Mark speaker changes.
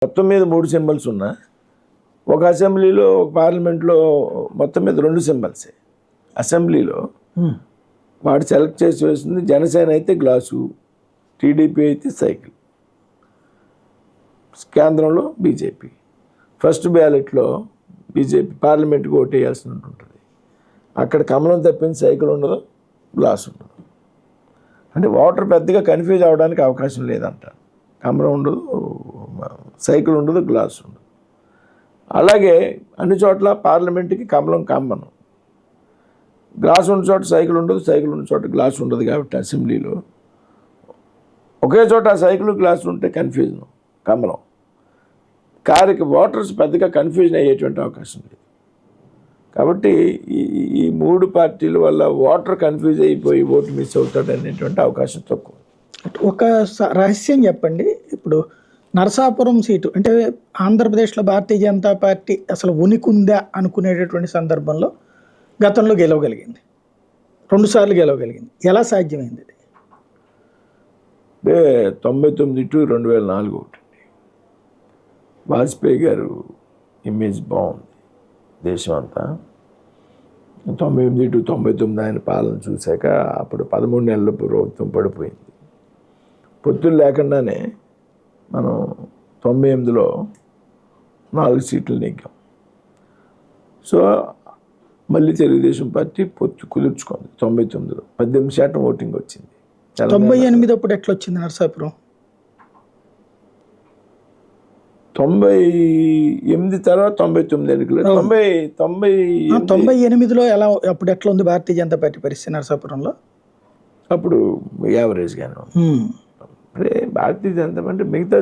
Speaker 1: మొత్తం మీద 3 సింబల్స్ ఉన్నా ఒక అసెంబ్లీలో ఒక పార్లమెంట్లో మొత్తం మీద 2 సింబల్సే. అసెంబ్లీలో వాడు సెలెక్ట్ చేసి వేసింది జనసేన అయితే గ్లాసు, టీడీపీ అయితే సైకిల్, కేంద్రంలో బీజేపీ. ఫస్ట్ బ్యాలెట్లో బీజేపీ పార్లమెంట్కి ఓటు వేయాల్సి ఉంటుంది. అక్కడ కమలం తప్పింది సైకిల్ ఉండదు, గ్లాస్ ఉండదు. అంటే ఓటర్ పెద్దగా కన్ఫ్యూజ్ అవ్వడానికి అవకాశం లేదంట. కమలం ఉండదు, సైకిల్ ఉండదు, గ్లాస్ ఉండదు. అలాగే అన్ని చోట్ల పార్లమెంట్కి కమలం కామన్, గ్లాస్ ఉన్న చోట సైకిల్ ఉండదు, సైకిల్ ఉన్న చోట గ్లాస్ ఉండదు. కాబట్టి అసెంబ్లీలో ఒకే చోట సైకిల్ గ్లాస్ ఉంటే కన్ఫ్యూజన్ కమలం. కారికి ఓటర్స్ పెద్దగా కన్ఫ్యూజన్ అయ్యేటువంటి అవకాశం లేదు. కాబట్టి ఈ 3 పార్టీల వల్ల ఓటర్ కన్ఫ్యూజ్ అయిపోయి ఓటు మిస్ అవుతాడు అనేటువంటి అవకాశం తక్కువ.
Speaker 2: ఒక రహస్యం చెప్పండి. ఇప్పుడు నరసాపురం సీటు అంటే ఆంధ్రప్రదేశ్లో భారతీయ జనతా పార్టీ అసలు ఉనికుందా అనుకునేటటువంటి సందర్భంలో గతంలో గెలవగలిగింది, 2 సార్లు గెలవగలిగింది. ఎలా సాధ్యమైంది?
Speaker 1: అంటే 99 to 2004 ఒకటి. వాజ్పేయి గారు ఇమేజ్ బాగుంది దేశం అంతా. 98 to 99 ఆయన పాలన చూశాక అప్పుడు 13 నెలల ప్రభుత్వం పడిపోయింది. పొత్తులు లేకుండానే మనం 98లో 4 సీట్లు నెగ్గాం. సో మళ్ళీ తెలుగుదేశం పార్టీ పొత్తు కుదుర్చుకుంది. 99లో 18% ఓటింగ్ వచ్చింది.
Speaker 2: 98 అప్పుడు ఎట్లా వచ్చింది నరసాపురం?
Speaker 1: 98 తర్వాత 99 ఎన్నికలు.
Speaker 2: 98లో ఎలా అప్పుడు ఎట్లా ఉంది భారతీయ జనతా పార్టీ పరిస్థితి నరసాపురంలో?
Speaker 1: అప్పుడు యావరేజ్గానే ఉంది. అంటే భారతీయ జనతా అంటే మిగతా